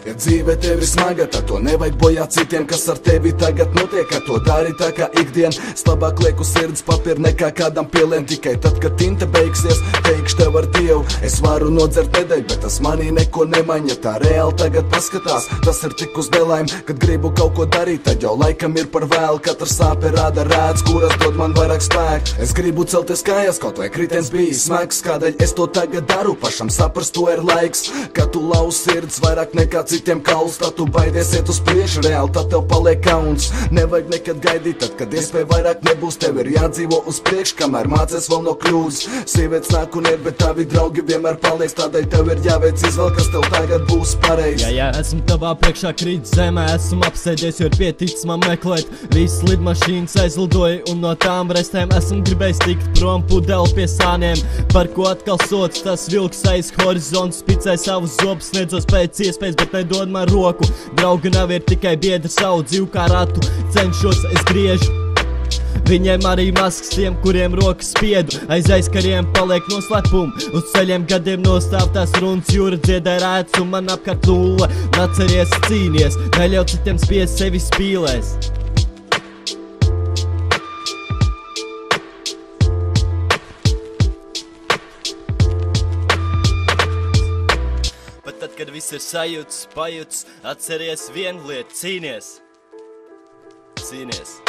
Ja dzīve tev ir smaga, tad to nevajag bojāt citiem, kas ar tevi tagad notiek, ka to dari tā kā ikdien. Labāk liek uz sirds papīra nekā kādam pielien. Tikai tad, kad tinte beigsies, teikšu tev ar Dievu. Es varu nodzert nedēļu, bet tas manī neko nemaņa. Tā reāli tagad paskatās, tas ir tik uz nelaim. Kad gribu kaut ko darīt, tad jau laikam ir par vēlu. Katra sāpe rāda rēdz, kuras dod man vairāk spēku. Es gribu celties kājās, kaut vai kritiens bija smags. Kādēļ es to tagad daru, pašam saprast to ir laiks. Kad tu lauz sirds vairāk nekā citiem kauls, tad tu baidies iet uz priekšu, reāli tad tev paliek kauns. Nevajag nekad gaidīt, tad, kad iespēja vairāk nebūs, tev ir jādzīvo uz priekšu, kamēr mācies vēl no kļūdas. Sievietes nāk un iet, bet tavi draugi vienmēr paliks, tādēļ tev ir jāveic izvēle, kas tev tagad būs pareizi. Jā, esmu tavā priekšā krīt zemē, esmu apsēdies, jo ir pieticis man meklēt. Visas lidmašīnas aizlidoja un no tām restēm esmu gribējis tikt prom pudeli pie sāniem. Par ko atkal sots tas vilks aiz horizontu, spicē savus zobus, sniedzos pēc iespējas, bet nedod man roku. Draugi nav ir tikai biedri, savu dzīvu kā ratu cenšos, es griežu. Viņiem arī maskas tiem, kuriem rokas spiedu. Aiz aizkariem paliek noslēpumi, uz ceļiem gadiem nostāv tās runas. Jūra dziedē rēts un man apkārt nulle. Atceries, cīnies, neļauj citiem spiest sevi spīlēs. Tad, kad viss ir sajūts, pajūts, atceries vienu lietu, cīnies. Cīnies.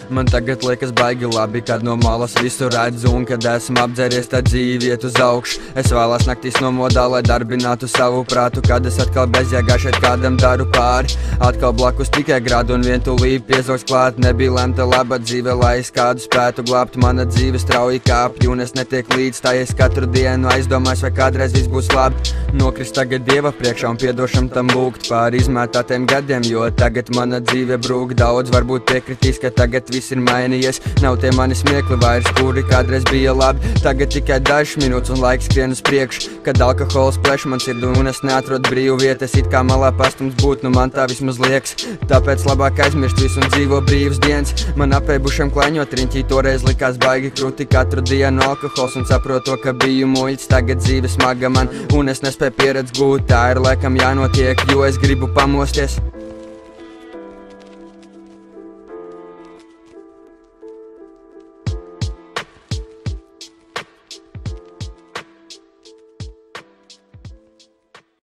Man tagad liekas baigi labi, kad no malas visu redzu. Un kad esmu apdzeries, tad dzīve iet uz augšu. Es vēlās naktīs nomodā, lai darbinātu savu prātu. Kad es atkal bezjēgā šeit kādam daru pāri, atkal blakus tikai gradu un vientulība piezogs klāt. Nebija lemta laba dzīve, lai es kādu spētu glābt. Mana dzīve strauji kāpj un es netiek līdz tā, es katru dienu aizdomājos, vai kādreiz viss būs labi. Nokrist tagad Dieva priekšā un piedošam tam lūgt pāri izmētātiem gadiem, jo tagad mana dzīve brūk. Daudz varbūt piekritīs, ka tagad viss ir mainījies. Nav tie mani smiekli vairs, kuri kādreiz bija labi. Tagad tikai dažas minūtes un laiks skrien uz priekšu. Kad alkohols pleš man sirdu un es neatrodu brīvu vietu. Es it kā malā pastums būt, nu man tā vismaz liekas. Tāpēc labāk aizmirst visu un dzīvo brīvas dienas. Man apēbušam klaņot riņķī toreiz likās baigi krūti. Katru dienu alkohols un saprotu, ka biju muļķis. Tagad dzīve smaga man un es nespēju pieredzi gūt. Tā ir laikam jānotiek, jo es gribu pamosties.